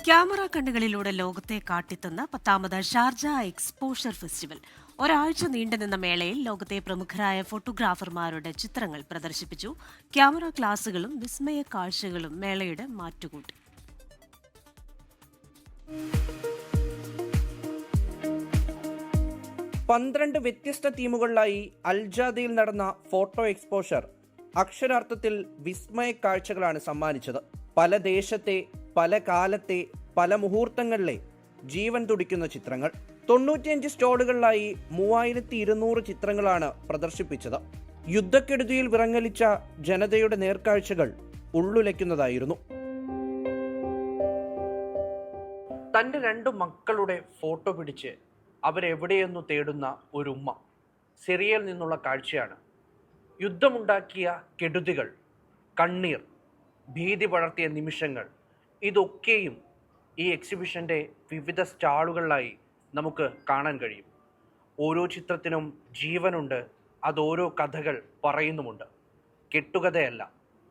ക്യാമറ കണ്ണുകളിലൂടെ ലോകത്തെ കാട്ടിത്തന്ന 10ാമത് ഷാർജ എക്സ്പോഷർ ഫെസ്റ്റിവൽ. ഒരാഴ്ച നീണ്ടുനിന്ന മേളയിൽ ലോകത്തെ പ്രമുഖരായ ഫോട്ടോഗ്രാഫർമാരുടെ ചിത്രങ്ങൾ പ്രദർശിപ്പിച്ചു. ക്യാമറ ക്ലാസുകളും വിസ്മയ കാഴ്ചകളും മേളയുടെ മാറ്റുകൂട്ടി. പന്ത്രണ്ട് വ്യത്യസ്ത തീമുകളിലായി അൽജാദയിൽ നടന്ന ഫോട്ടോ എക്സ്പോഷർ അക്ഷരാർത്ഥത്തിൽ വിസ്മയ കാഴ്ചകളാണ് സമ്മാനിച്ചത്. പല ദേശത്തെ, പല കാലത്തെ, പല മുഹൂർത്തങ്ങളിലെ ജീവൻ തുടിക്കുന്ന ചിത്രങ്ങൾ. 95 സ്റ്റോളുകളിലായി 3200 ചിത്രങ്ങളാണ് പ്രദർശിപ്പിച്ചത്. യുദ്ധക്കെടുതിയിൽ വിറങ്ങലിച്ച ജനതയുടെ നേർക്കാഴ്ചകൾ ഉള്ളുലയ്ക്കുന്നതായിരുന്നു. തൻ്റെ 2 മക്കളുടെ ഫോട്ടോ പിടിച്ച് അവരെവിടെയെന്നു തേടുന്ന ഒരു ഉമ്മ. സിറിയയിൽ നിന്നുള്ള കാഴ്ചയാണ്. യുദ്ധമുണ്ടാക്കിയ കെടുതികൾ, കണ്ണീർ, ഭീതി പടർത്തിയ നിമിഷങ്ങൾ, ഇതൊക്കെയും ഈ എക്സിബിഷൻ്റെ വിവിധ സ്റ്റാളുകളിലായി നമുക്ക് കാണാൻ കഴിയും. ഓരോ ചിത്രത്തിനും ജീവനുണ്ട്. അതോരോ കഥകൾ പറയുന്നുമുണ്ട്. കെട്ടുകഥയല്ല,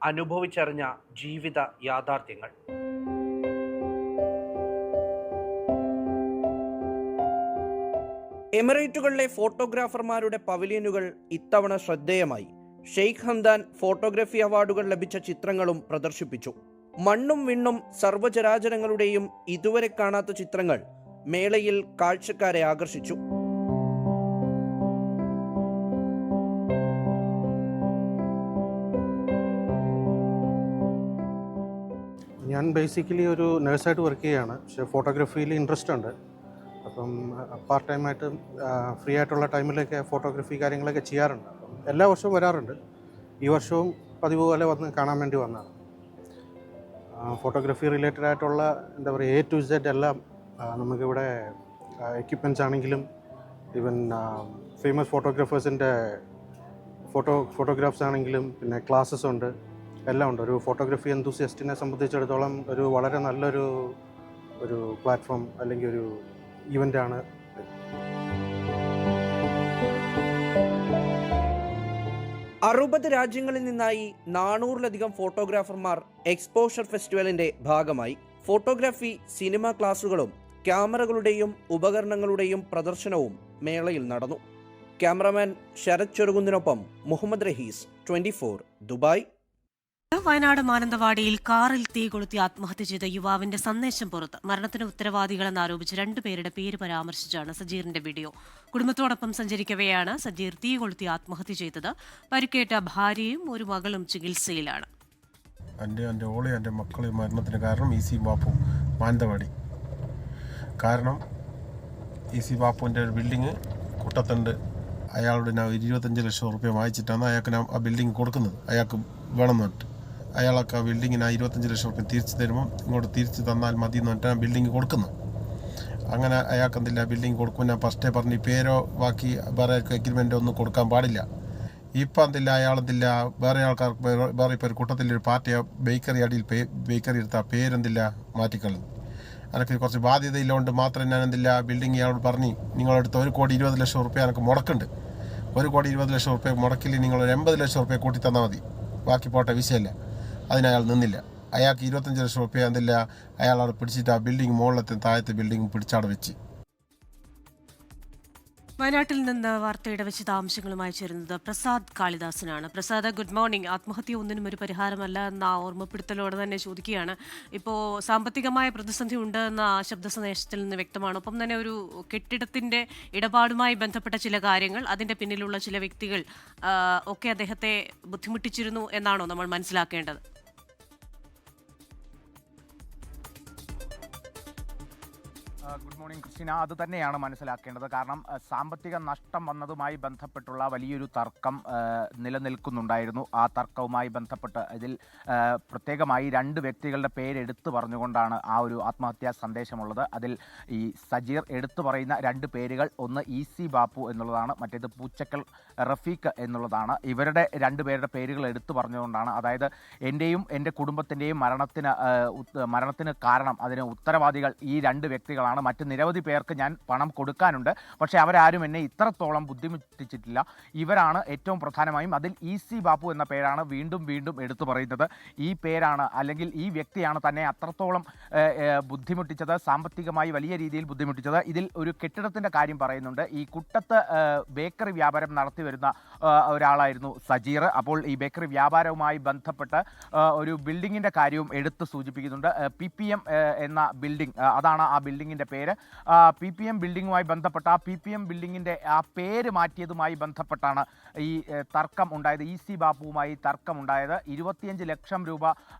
അനുഭവിച്ചറിഞ്ഞ ജീവിത യാഥാർത്ഥ്യങ്ങൾ. എമിറേറ്റുകളിലെ ഫോട്ടോഗ്രാഫർമാരുടെ പവലിയനുകൾ ഇത്തവണ ശ്രദ്ധേയമായി. ഷെയ്ഖ് ഹംദാൻ ഫോട്ടോഗ്രാഫി അവാർഡുകൾ ലഭിച്ച ചിത്രങ്ങളും പ്രദർശിപ്പിച്ചു. മണ്ണും വിണ്ണും സർവ്വചരാചരങ്ങളുടെയും ഇതുവരെ കാണാത്ത ചിത്രങ്ങൾ മേളയിൽ കാഴ്ചക്കാരെ ആകർഷിച്ചു. ഞാൻ ബേസിക്കലി ഒരു നഴ്സായിട്ട് വർക്ക് ചെയ്യുകയാണ്. പക്ഷേ ഫോട്ടോഗ്രാഫിയിൽ ഇൻട്രസ്റ്റ് ഉണ്ട്. അപ്പം പാർട്ട് ടൈമായിട്ട് ഫ്രീ ആയിട്ടുള്ള ടൈമിലൊക്കെ ഫോട്ടോഗ്രാഫി കാര്യങ്ങളൊക്കെ ചെയ്യാറുണ്ട്. എല്ലാ വർഷവും വരാറുണ്ട്. ഈ വർഷവും പതിവ് പോലെ വന്ന് കാണാൻ വേണ്ടി വന്നതാണ്. ഫോട്ടോഗ്രാഫി റിലേറ്റഡ് ആയിട്ടുള്ള എന്താ പറയുക A to Z എല്ലാം നമുക്കിവിടെ എക്യുപ്മെൻറ്റ്സ് ആണെങ്കിലും ഈവൻ ഫേമസ് ഫോട്ടോഗ്രാഫേഴ്സിൻ്റെ ഫോട്ടോഗ്രാഫ്സ് ആണെങ്കിലും പിന്നെ ക്ലാസ്സസ് ഉണ്ട്, എല്ലാം ഉണ്ട്. ഒരു ഫോട്ടോഗ്രാഫി എന്തൂസിയസ്റ്റിനെ സംബന്ധിച്ചിടത്തോളം ഒരു വളരെ നല്ലൊരു പ്ലാറ്റ്ഫോം അല്ലെങ്കിൽ ഒരു ഇവൻ്റാണ്. 60 രാജ്യങ്ങളിൽ നിന്നായി 400-ലധികം ഫോട്ടോഗ്രാഫർമാർ എക്സ്പോഷർ ഫെസ്റ്റിവലിന്റെ ഭാഗമായി. ഫോട്ടോഗ്രാഫി, സിനിമ ക്ലാസുകളും ക്യാമറകളുടെയും ഉപകരണങ്ങളുടെയും പ്രദർശനവും മേളയിൽ നടന്നു. ക്യാമറമാൻ ശരത് ചെറുകുന്നിനൊപ്പം മുഹമ്മദ് റഹീസ്, 24 ദുബായ്. വയനാട് മാനന്തവാടിയിൽ കാറിൽ തീ കൊളുത്തി ആത്മഹത്യ ചെയ്ത യുവാവിന്റെ സന്ദേശം പുറത്ത്. മരണത്തിന് ഉത്തരവാദികളെന്നാരോപിച്ച് 2 പേരുടെ പേര് പരാമർശിച്ചാണ് സജീറിന്റെ വീഡിയോ. കുടുംബത്തോടൊപ്പം സഞ്ചരിക്കവെയാണ് സജീർ തീ കൊളുത്തി ആത്മഹത്യ ചെയ്തത്. പരിക്കേറ്റ ഭാര്യയും ഒരു മകളും ചികിത്സയിലാണ്. എൻ്റെ ഓളെ എൻ്റെ മക്കളെ മരണത്തിന് കാരണം EC ബാപ്പു മാനന്തവാടി. കാരണം EC ബാപ്പുവിൻ്റെ ഒരു ബിൽഡിങ് കുട്ടത്തുണ്ട്. അയാളോട് ഞാൻ 25 ലക്ഷം റുപ്യ വാങ്ങിച്ചിട്ടാണ് അയാൾക്ക് ഞാൻ ആ ബിൽഡിങ് കൊടുക്കുന്നത്. അയാൾക്ക് വേണമെന്ന് പറഞ്ഞിട്ട് അയാൾക്ക് ആ ബിൽഡിങ്ങിന് 25 ലക്ഷം റുപ്യ തിരിച്ചു തരുമ്പോൾ ഇങ്ങോട്ട് തിരിച്ചു തന്നാൽ മതി എന്ന് പറഞ്ഞിട്ട് ആ ബിൽഡിങ് കൊടുക്കുന്നത്. അങ്ങനെ അയാൾക്ക് എന്തില്ല ബിൽഡിങ് കൊടുക്കും. ഞാൻ ഫസ്റ്റേ പറഞ്ഞ് പേരോ ബാക്കി വേറെ എഗ്രിമെൻ്റ് ഒന്നും കൊടുക്കാൻ പാടില്ല. ഇപ്പം എന്തില്ല അയാളെന്തില്ല വേറെ ആൾക്കാർക്ക് വേറെ ഇപ്പോൾ ഒരു കൂട്ടത്തിലൊരു പാർട്ടി ബേക്കറി അടിയിൽ ബേക്കറി എടുത്ത പേരെന്തില്ല മാറ്റിക്കളഞ്ഞു. എനിക്ക് കുറച്ച് ബാധ്യതയില്ലോണ്ട് മാത്രം ഞാൻ എന്തില്ല ബിൽഡിങ് ഇയാളോട് പറഞ്ഞ് നിങ്ങളെടുത്ത് 1,20 ലക്ഷം റുപ്യ എനിക്ക് മുടക്കുന്നുണ്ട്. 1,20 ലക്ഷം റുപ്യ മുടക്കിൽ നിങ്ങൾ 80 ലക്ഷം റുപ്യ കൂട്ടി തന്നാൽ മതി. ബാക്കി പോട്ടെ വിഷയമില്ല. അതിനയാൾ നിന്നില്ല. അയാൾക്ക് 25 ലക്ഷം റുപ്യ എന്തില്ല അയാൾ അവിടെ പിടിച്ചിട്ട് ആ ബിൽഡിംഗ് മുകളിലത്തെ താഴത്തെ ബിൽഡിംഗ് പിടിച്ചവിടെ വെച്ച്. വയനാട്ടിൽ നിന്ന് വാർത്തയുടെ വിശദാംശങ്ങളുമായി ചേരുന്നത് പ്രസാദ് കാളിദാസനാണ്. Prasad, good morning. ആത്മഹത്യ ഒന്നിനും ഒരു പരിഹാരമല്ല എന്ന ഓർമ്മപ്പെടുത്തലോടെ തന്നെ ചോദിക്കുകയാണ്. ഇപ്പോൾ സാമ്പത്തികമായ പ്രതിസന്ധി ഉണ്ട് എന്ന ശബ്ദ സന്ദേശത്തിൽ നിന്ന് വ്യക്തമാണ്. ഒപ്പം തന്നെ ഒരു കെട്ടിടത്തിന്റെ ഇടപാടുമായി ബന്ധപ്പെട്ട ചില കാര്യങ്ങൾ, അതിന്റെ പിന്നിലുള്ള ചില വ്യക്തികൾ ഒക്കെ അദ്ദേഹത്തെ ബുദ്ധിമുട്ടിച്ചിരുന്നു എന്നാണോ നമ്മൾ മനസ്സിലാക്കേണ്ടത്? Good morning Christina. അത് തന്നെയാണ് മനസ്സിലാക്കേണ്ടത്. കാരണം സാമ്പത്തിക നഷ്ടം വന്നതുമായി ബന്ധപ്പെട്ടുള്ള വലിയൊരു തർക്കം നിലനിൽക്കുന്നുണ്ടായിരുന്നു. ആ തർക്കവുമായി ബന്ധപ്പെട്ട് ഇതിൽ പ്രത്യേകമായി 2 വ്യക്തികളുടെ പേരെടുത്തു പറഞ്ഞുകൊണ്ടാണ് ആ ഒരു ആത്മഹത്യാ സന്ദേശമുള്ളത്. അതിൽ ഈ സജീർ എടുത്തു പറയുന്ന 2 പേരുകൾ, ഒന്ന് EC ബാപ്പു എന്നുള്ളതാണ്, മറ്റേത് പൂച്ചക്കൽ റഫീഖ് എന്നുള്ളതാണ്. ഇവരുടെ 2 പേരുടെ പേരുകൾ എടുത്തു പറഞ്ഞുകൊണ്ടാണ്, അതായത് എൻ്റെയും എൻ്റെ കുടുംബത്തിൻ്റെയും മരണത്തിന് കാരണം, അതിന് ഉത്തരവാദികൾ ഈ 2 വ്യക്തികളാണ്. മറ്റ് നിരവധി പേർക്ക് ഞാൻ പണം കൊടുക്കാനുണ്ട്, പക്ഷേ അവരാരും എന്നെ ഇത്രത്തോളം ബുദ്ധിമുട്ടിച്ചിട്ടില്ല. ഇവരാണ് ഏറ്റവും പ്രധാനമായും. അതിൽ EC ബാപ്പു എന്ന പേരാണ് വീണ്ടും വീണ്ടും എടുത്തു പറയുന്നത്. ഈ പേരാണ്, അല്ലെങ്കിൽ ഈ വ്യക്തിയാണ് തന്നെ അത്രത്തോളം ബുദ്ധിമുട്ടിച്ചത്, സാമ്പത്തികമായി വലിയ രീതിയിൽ ബുദ്ധിമുട്ടിച്ചത്. ഇതിൽ ഒരു കെട്ടിടത്തിൻ്റെ കാര്യം പറയുന്നുണ്ട്. ഈ കുട്ടത്ത് ബേക്കറി വ്യാപാരം നടത്തി വരുന്ന ഒരാളായിരുന്നു സജീർ. അപ്പോൾ ഈ ബേക്കറി വ്യാപാരവുമായി ബന്ധപ്പെട്ട് ഒരു ബിൽഡിങ്ങിൻ്റെ കാര്യവും എടുത്ത് സൂചിപ്പിക്കുന്നുണ്ട്. PPM എന്ന ബിൽഡിംഗ്, അതാണ് ആ ബിൽഡിങ്ങിൻ്റെ പേര്. PPM ബിൽഡിങ്ങുമായി ബന്ധപ്പെട്ട ആ PPM ബിൽഡിങ്ങിൻ്റെ ആ പേര് മാറ്റിയതുമായി ബന്ധപ്പെട്ടാണ് ഈ തർക്കം ഉണ്ടായത്. EC ബാപ്പുവുമായി തർക്കം ഉണ്ടായത്. 25 ലക്ഷം രൂപ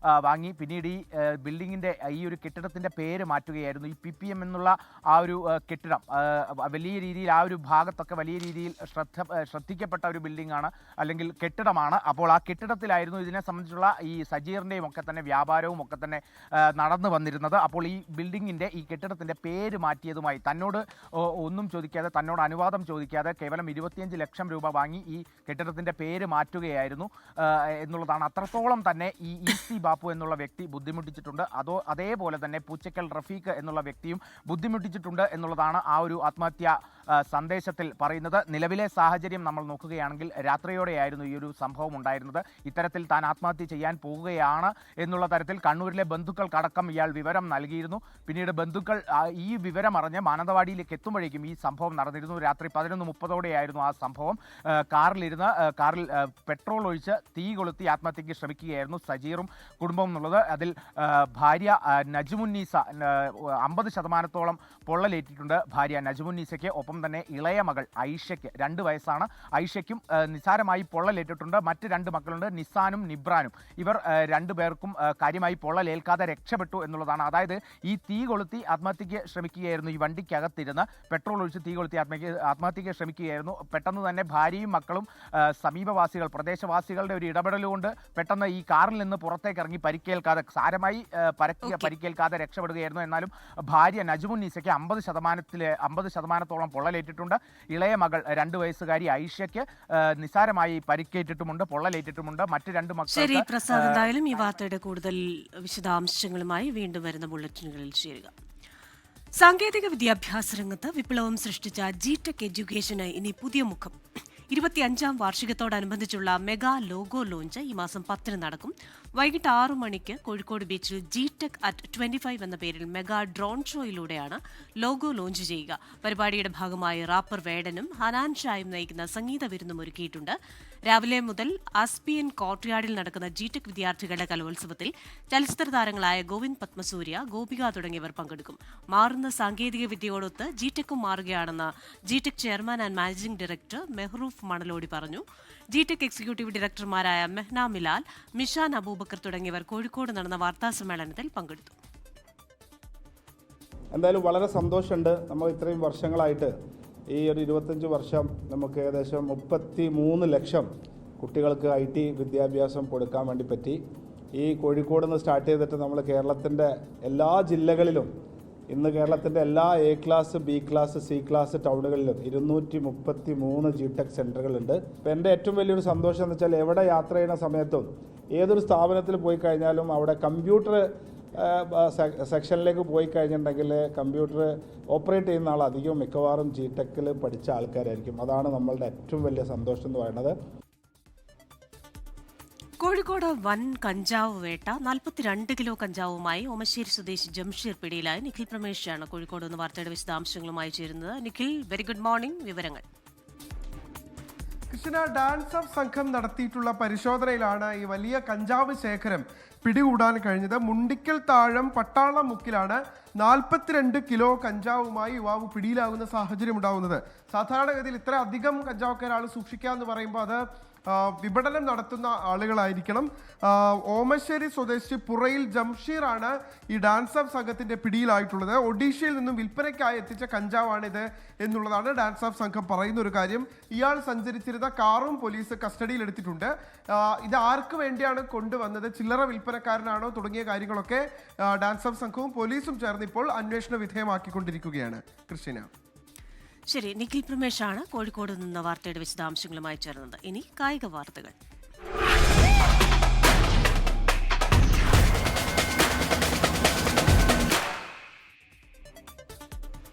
വാങ്ങി പിന്നീട് ഈ ബിൽഡിങ്ങിൻ്റെ ഈ ഒരു കെട്ടിടത്തിൻ്റെ പേര് മാറ്റുകയായിരുന്നു. ഈ PPM എന്നുള്ള ആ ഒരു കെട്ടിടം വലിയ രീതിയിൽ ആ ഒരു ഭാഗത്തൊക്കെ വലിയ രീതിയിൽ ശ്രദ്ധിക്കപ്പെട്ട ഒരു ബിൽഡിംഗ് ആണ്, അല്ലെങ്കിൽ കെട്ടിടമാണ്. അപ്പോൾ ആ കെട്ടിടത്തിലായിരുന്നു ഇതിനെ സംബന്ധിച്ചുള്ള ഈ സജീറിൻ്റെയും ഒക്കെ തന്നെ വ്യാപാരവും ഒക്കെ തന്നെ നടന്നു വന്നിരുന്നത്. അപ്പോൾ ഈ ബിൽഡിങ്ങിൻ്റെ, ഈ കെട്ടിടത്തിൻ്റെ പേര് മാറ്റിയതുമായി തന്നോട് ഒന്നും ചോദിക്കാതെ, തന്നോട് അനുവാദം ചോദിക്കാതെ കേവലം 25 ലക്ഷം രൂപ വാങ്ങി ഈ കെട്ടിടത്തിൻ്റെ പേര് മാറ്റുകയായിരുന്നു എന്നുള്ളതാണ്. അത്രത്തോളം തന്നെ ഈ EC ബാപ്പു എന്നുള്ള വ്യക്തി ബുദ്ധിമുട്ടിച്ചിട്ടുണ്ട്. അതേപോലെ തന്നെ പൂച്ചക്കൽ റഫീഖ് എന്നുള്ള വ്യക്തിയും ബുദ്ധിമുട്ടിച്ചിട്ടുണ്ട് എന്നുള്ളതാണ് ആ ഒരു ആത്മഹത്യാ സന്ദേശത്തിൽ പറയുന്നത്. നിലവിലെ സാഹചര്യം നമ്മൾ നോക്കുകയാണെങ്കിൽ രാത്രിയോടെയായിരുന്നു ഈ ഒരു സംഭവം ഉണ്ടായിരുന്നത്. ഇത്തരത്തിൽ താൻ ആത്മഹത്യ ചെയ്യാൻ പോവുകയാണ് എന്നുള്ള തരത്തിൽ കണ്ണൂരിലെ ബന്ധുക്കൾക്കടക്കം ഇയാൾ വിവരം നൽകിയിരുന്നു. പിന്നീട് ബന്ധുക്കൾ ഈ വിവരം അറിഞ്ഞ് മാനന്തവാടിയിലേക്ക് എത്തുമ്പോഴേക്കും ഈ സംഭവം നടന്നിരുന്നു. രാത്രി 11:30 ആ സംഭവം. കാറിൽ പെട്രോൾ ഒഴിച്ച് തീ കൊളുത്തി ആത്മഹത്യയ്ക്ക് ശ്രമിക്കുകയായിരുന്നു സജീറും കുടുംബവും എന്നുള്ളത്. അതിൽ ഭാര്യ നജ്മുന്നീസ 50% പൊള്ളലേറ്റിട്ടുണ്ട്. ഭാര്യ നജ്മുന്നീസയ്ക്ക്, ഒപ്പം തന്നെ ഇളയ മകൾ ഐഷയ്ക്ക് 2 വയസ്സാണ്. ഐഷയ്ക്കും നിസാരമായി പൊള്ളലേറ്റിട്ടുണ്ട്. മറ്റ് 2 മക്കളുണ്ട്, നിസാനും നിബ്രാനും. ഇവർ 2 പേർക്കും കാര്യമായി പൊള്ളലേൽക്കാതെ രക്ഷപ്പെട്ടു എന്നുള്ളതാണ്. അതായത് ഈ തീ കൊളുത്തി ആത്മഹത്യയ്ക്ക് ശ്രമിക്കുകയായിരുന്നു. ഈ വണ്ടിക്കകത്തിരുന്ന് പെട്രോൾ ഒഴിച്ച് തീ കൊളുത്തി ആത്മഹത്യയ്ക്ക് ശ്രമിക്കുകയായിരുന്നു. പെട്ടെന്ന് തന്നെ ഭാര്യയും മക്കളും സമീപവാസികൾ, പ്രദേശവാസികളുടെ ഒരു ഇടപെടൽ കൊണ്ട് പെട്ടെന്ന് ഈ കാറിൽ നിന്ന് പുറത്തേക്ക് ഇറങ്ങി പരിക്കേൽക്കാതെ, സാരമായി പരിക്കേൽക്കാതെ രക്ഷപ്പെടുകയായിരുന്നു. എന്നാലും ഭാര്യ നജ്മുന്നീസയ്ക്ക് 50%-ഓളം പൊള്ളലേറ്റിട്ടുണ്ട്. ഇളയ മകൾ 2 വയസ്സുകാരി ഐഷയ്ക്ക് നിസാരമായി പരിക്കേറ്റിട്ടുമുണ്ട്, പൊള്ളലേറ്റിട്ടുമുണ്ട്. മറ്റ് 2 മക്കൾ. ശരി പ്രസാദ്, എന്തായാലും ഈ വാർത്തയുടെ കൂടുതൽ വിശദാംശങ്ങളുമായി വീണ്ടും വരുന്ന ബുള്ളറ്റിനുകളിൽ ചേരുക. സാങ്കേതിക വിദ്യാഭ്യാസ രംഗത്ത് വിപ്ലവം സൃഷ്ടിച്ച GTech എഡ്യൂക്കേഷന് ഇനി പുതിയ മുഖം. 25ാം വാർഷികത്തോടനുബന്ധിച്ചുള്ള മെഗാ ലോഗോ ലോഞ്ച് ഈ മാസം 10 നടക്കും. വൈകിട്ട് 6 മണിക്ക് കോഴിക്കോട് ബീച്ചിൽ GTech at 25 എന്ന പേരിൽ മെഗാ ഡ്രോൺ ഷോയിലൂടെയാണ് ലോഗോ ലോഞ്ച് ചെയ്യുക. പരിപാടിയുടെ ഭാഗമായി റാപ്പർ വേടനും ഹനാൻ ഷായും നയിക്കുന്ന സംഗീത വിരുന്നും ഒരുക്കിയിട്ടുണ്ട്. രാവിലെ മുതൽ ആസ്പിയൻ കോർട്ട്യാർഡിൽ നടക്കുന്ന GTech വിദ്യാർത്ഥികളുടെ കലോത്സവത്തിൽ ചലച്ചിത്ര താരങ്ങളായ ഗോവിന്ദ് പത്മസൂര്യ, ഗോപിക തുടങ്ങിയവർ പങ്കെടുക്കും. മാറുന്ന സാങ്കേതിക വിദ്യയോടൊത്ത് GTechും മാറുകയാണെന്ന് GTech chairman and managing director Mehroof Manalodi പറഞ്ഞു. GTech എക്സിക്യൂട്ടീവ് ഡയറക്ടർമാരായ മെഹ്ന മിലാൽ, മിഷാൻ അബൂബക്കർ തുടങ്ങിയവർ കോഴിക്കോട് നടന്ന വാർത്താസമ്മേളനത്തിൽ പങ്കെടുത്തു. എന്തായാലും വളരെ സന്തോഷമുണ്ട്. നമ്മൾ ഇത്രയും വർഷങ്ങളായിട്ട് ഈ ഒരു 25 വർഷം നമുക്ക് ഏകദേശം 33 ലക്ഷം കുട്ടികൾക്ക് IT വിദ്യാഭ്യാസം കൊടുക്കാൻ വേണ്ടി പറ്റി. ഈ കോഴിക്കോട് നിന്ന് സ്റ്റാർട്ട് ചെയ്തിട്ട് നമ്മൾ കേരളത്തിൻ്റെ എല്ലാ ജില്ലകളിലും, ഇന്ന് കേരളത്തിൻ്റെ എല്ലാ A class, B class, C class ടൗണുകളിലും 233 GTech സെൻ്ററുകളുണ്ട്. ഇപ്പോൾ എൻ്റെ ഏറ്റവും വലിയൊരു സന്തോഷം എന്ന് വെച്ചാൽ, എവിടെ യാത്ര ചെയ്യുന്ന സമയത്തും ഏതൊരു സ്ഥാപനത്തിൽ പോയി കഴിഞ്ഞാലും അവിടെ കമ്പ്യൂട്ടർ സെക്ഷനിലേക്ക് പോയി കഴിഞ്ഞിട്ടുണ്ടെങ്കിൽ കമ്പ്യൂട്ടർ ഓപ്പറേറ്റ് ചെയ്യുന്ന ആൾ അധികം മിക്കവാറും GTechൽ പഠിച്ച ആൾക്കാരായിരിക്കും. അതാണ് നമ്മളുടെ ഏറ്റവും വലിയ സന്തോഷം എന്ന് പറയുന്നത്. കോഴിക്കോട് വൻ കഞ്ചാവ് വേട്ട 42 കിലോ കഞ്ചാവുമായി ഓമശ്ശേരി സ്വദേശി ജംഷീർ പിടിയിലായി. നിഖിൽ പ്രമേശാണ് കോഴിക്കോട് നിന്ന് വാർത്തയുടെ വിശദാംശങ്ങളുമായി ചേരുന്നത്. Nikhil, very good morning. വിവരങ്ങൾ. കൃഷ്ണ, ഡാൻസ് ഓഫ് സംഘം നടത്തിയിട്ടുള്ള പരിശോധനയിലാണ് ഈ വലിയ കഞ്ചാവ് ശേഖരം പിടികൂടാൻ കഴിഞ്ഞത്. മുണ്ടിക്കൽ താഴം പട്ടാളം മുക്കിലാണ് 42 കിലോ കഞ്ചാവുമായി യുവാവ് പിടിയിലാകുന്ന സാഹചര്യം ഉണ്ടാകുന്നത്. സാധാരണഗതിയിൽ ഇത്ര അധികം കഞ്ചാവൊക്കെ ഒരാൾ സൂക്ഷിക്കുക എന്ന് പറയുമ്പോൾ അത് വിപണനം നടത്തുന്ന ആളുകളായിരിക്കണം. ഓമശ്ശേരി സ്വദേശി പുറയിൽ ജംഷീറാണ് ഈ ഡാൻസ് ഓഫ് സംഘത്തിന്റെ പിടിയിലായിട്ടുള്ളത്. ഒഡീഷയിൽ നിന്നും വിൽപ്പനയ്ക്കായി എത്തിച്ച കഞ്ചാവാണിത് എന്നുള്ളതാണ് ഡാൻസ് ഓഫ് സംഘം പറയുന്ന ഒരു കാര്യം. ഇയാൾ സഞ്ചരിച്ചിരുന്ന കാറും പോലീസ് കസ്റ്റഡിയിലെടുത്തിട്ടുണ്ട്. ഇത് ആർക്ക് വേണ്ടിയാണ് കൊണ്ടുവന്നത്, ചില്ലറ വിൽപ്പനക്കാരനാണോ തുടങ്ങിയ കാര്യങ്ങളൊക്കെ ഡാൻസ് ഓഫ് സംഘവും പോലീസും ചേർന്ന് ഇപ്പോൾ അന്വേഷണ വിധേയമാക്കിക്കൊണ്ടിരിക്കുകയാണ്. കൃഷ്ണ, ശരി. നിഖിൽ പ്രമേശാണ് കോഴിക്കോട് നിന്ന് വാർത്തയുടെ വിശദാംശങ്ങളുമായി ചേർന്നത്. ഇനി കായിക വാർത്തകൾ.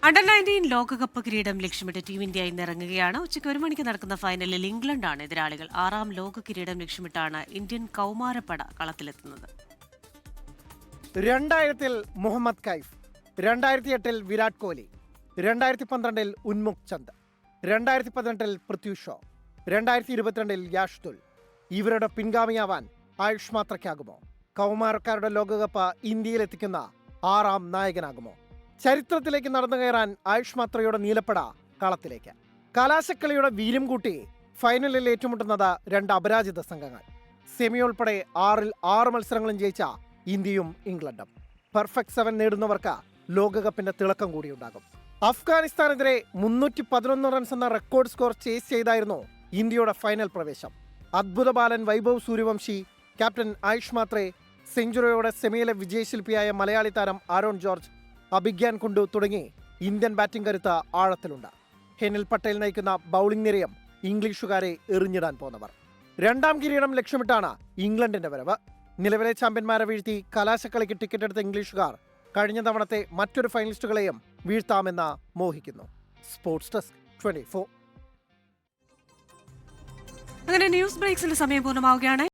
അണ്ടർ-19 ലോകകപ്പ് കിരീടം ലക്ഷ്യമിട്ട് ടീം ഇന്ത്യ ഇന്ന് ഇറങ്ങുകയാണ്. ഉച്ചയ്ക്ക് 1 മണിക്ക് നടക്കുന്ന ഫൈനലിൽ ഇംഗ്ലണ്ടാണ് എതിരാളികൾ. 6ാം ലോക കിരീടം ലക്ഷ്യമിട്ടാണ് ഇന്ത്യൻ കൗമാരപ്പട കളത്തിലെത്തുന്നത്. 2000-ൽ മുഹമ്മദ് കൈഫ്, 2008-ൽ വിരാട് കോഹ്ലി, 2012-ൽ ഉന്മുഖ് ചന്ദ്, 2018-ൽ പൃഥ്വി ഷോ, 2022-ൽ യാഷ്തുൽ. ഇവരുടെ പിൻഗാമിയാവാൻ ആയുഷ് മാത്രയ്ക്കാകുമോ? കൗമാരക്കാരുടെ ലോകകപ്പ് ഇന്ത്യയിലെത്തിക്കുന്ന 6ാം നായകനാകുമോ? ചരിത്രത്തിലേക്ക് നടന്നു കയറാൻ ആയുഷ് മാത്രയുടെ നീലപ്പട കളത്തിലേക്ക്. കലാശക്കളിയുടെ വീര്യം കൂട്ടി ഫൈനലിൽ ഏറ്റുമുട്ടുന്നത് 2 അപരാജിത സംഘങ്ങൾ. സെമി ഉൾപ്പെടെ 6-ൽ 6 മത്സരങ്ങളും ജയിച്ച ഇന്ത്യയും ഇംഗ്ലണ്ടും. പെർഫെക്റ്റ് 7 നേടുന്നവർക്ക് ലോകകപ്പിന്റെ തിളക്കം കൂടിയുണ്ടാകും. അഫ്ഗാനിസ്ഥാനെതിരെ 311 റൺസ് എന്ന റെക്കോർഡ് സ്കോർ ചേസ് ചെയ്തായിരുന്നു ഇന്ത്യയുടെ ഫൈനൽ പ്രവേശം. അദ്ഭുത ബാലൻ വൈഭവ് സൂര്യവംശി, ക്യാപ്റ്റൻ ആയുഷ് മാത്രെ, സെഞ്ചുറിയോടെ സെമിയിലെ വിജയശില്പിയായ മലയാളി താരം ആരോൺ ജോർജ്, അഭിഗ്യാൻ കുണ്ടു തുടങ്ങി ഇന്ത്യൻ ബാറ്റിംഗ് കരുത്ത് ആഴത്തിലുണ്ട്. ഹെനിൽ പട്ടേൽ നയിക്കുന്ന ബൗളിംഗ് നിരയും ഇംഗ്ലീഷുകാരെ എറിഞ്ഞിടാൻ പോന്നവർ. 2ാം കിരീടം ലക്ഷ്യമിട്ടാണ് ഇംഗ്ലണ്ടിന്റെ വരവ്. നിലവിലെ ചാമ്പ്യന്മാരെ വീഴ്ത്തി കലാശക്കളിക്ക് ടിക്കറ്റ് എടുത്ത ഇംഗ്ലീഷുകാർ കഴിഞ്ഞ തവണത്തെ മറ്റൊരു ഫൈനലിസ്റ്റുകളെയും വീഴ്ത്താമെന്ന് മോഹിക്കുന്നു. Sports desk 24. അങ്ങനെ ന്യൂസ് ബ്രേക്സിന്റെ സമയം പൂർണ്ണമാവുകയാണ്.